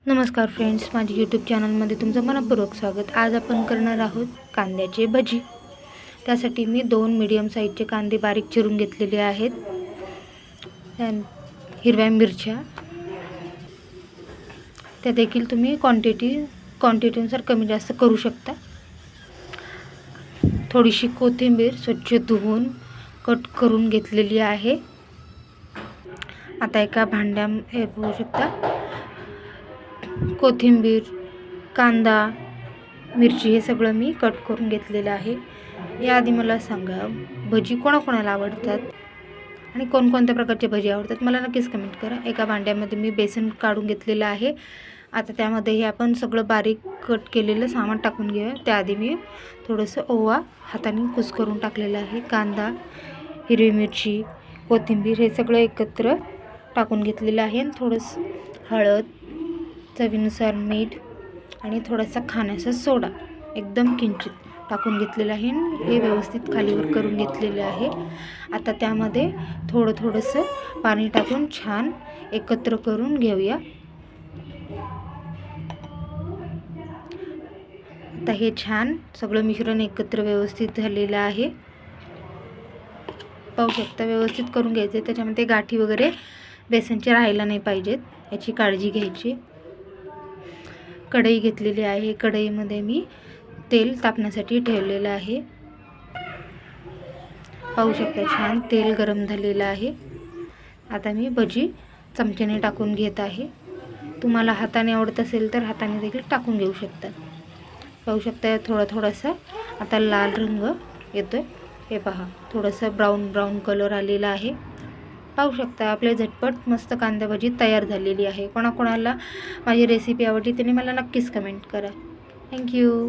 नमस्कार फ्रेंड्स, माझी यूट्यूब चॅनलमध्ये तुमचं मनपूर्वक स्वागत। आज आपण करणार आहोत कांद्याचे भजी। त्यासाठी मी 2 मीडियम साईजचे कांदे बारीक चिरून घेतलेले आहेत। हिरव्या मिरच्या त्या देखील तुम्ही क्वांटिटीनुसार कमी जास्त करू शकता। थोडीशी कोथिंबीर स्वच्छ धुवून कट करून घेतलेली आहे। आता एका भांड्यामध्ये बघू शकता कोथिंबीर, कांदा, मिरची हे सगळं मी कट करून घेतलेलं आहे। याआधी मला सांगा, भजी कोणाकोणाला आवडतात आणि कोणकोणत्या प्रकारचे भजी आवडतात मला नक्कीच कमेंट करा। एका भांड्यामध्ये मी बेसन काढून घेतलेलं आहे। आता त्यामध्ये हे आपण सगळं बारीक कट केलेलं सामान टाकून घेऊया। त्याआधी मी थोडंसं ओवा हाताने कुस्करून टाकलेलं आहे। कांदा, हिरवी मिरची, कोथिंबीर हे सगळं एकत्र टाकून घेतलेलं आहे। थोडंसं हळद, चवीनुसार मीठ आणि थोडासा खाण्याचा सोडा एकदम किंचित टाकून घेतलेला आहे। हे व्यवस्थित खालीवर करून घेतलेले आहे। आता त्यामध्ये थोडंसं पाणी टाकून छान एकत्र करून घेऊया। आता हे छान सगळं मिश्रण एकत्र व्यवस्थित झालेलं आहे। पाहू शकता व्यवस्थित करून घ्यायचे। त्याच्यामध्ये गाठी वगैरे बेसनचे राहायला नाही पाहिजेत, याची काळजी घ्यायची। कढई घेतलेली आहे। कढईमध्ये मी तेल तापण्यासाठी ठेवलेलं आहे। पाहू शकता छान तेल गरम झालेलं आहे। आता मी भजी चमच्याने टाकून घेत आहे। तुम्हाला हाताने आवडत असेल तर हाताने देखील टाकून घेऊ शकता। पाहू शकता थोडासा आता लाल रंग येतोय। हे पहा, थोडंसं ब्राऊन कलर आलेला आहे। पाहू शकता आपले झटपट मस्त कांदा भजी तयार झालेली आहे। कोणाकोणाला माझी रेसिपी आवडली त्याने मला नक्कीच कमेंट करा। थँक्यू।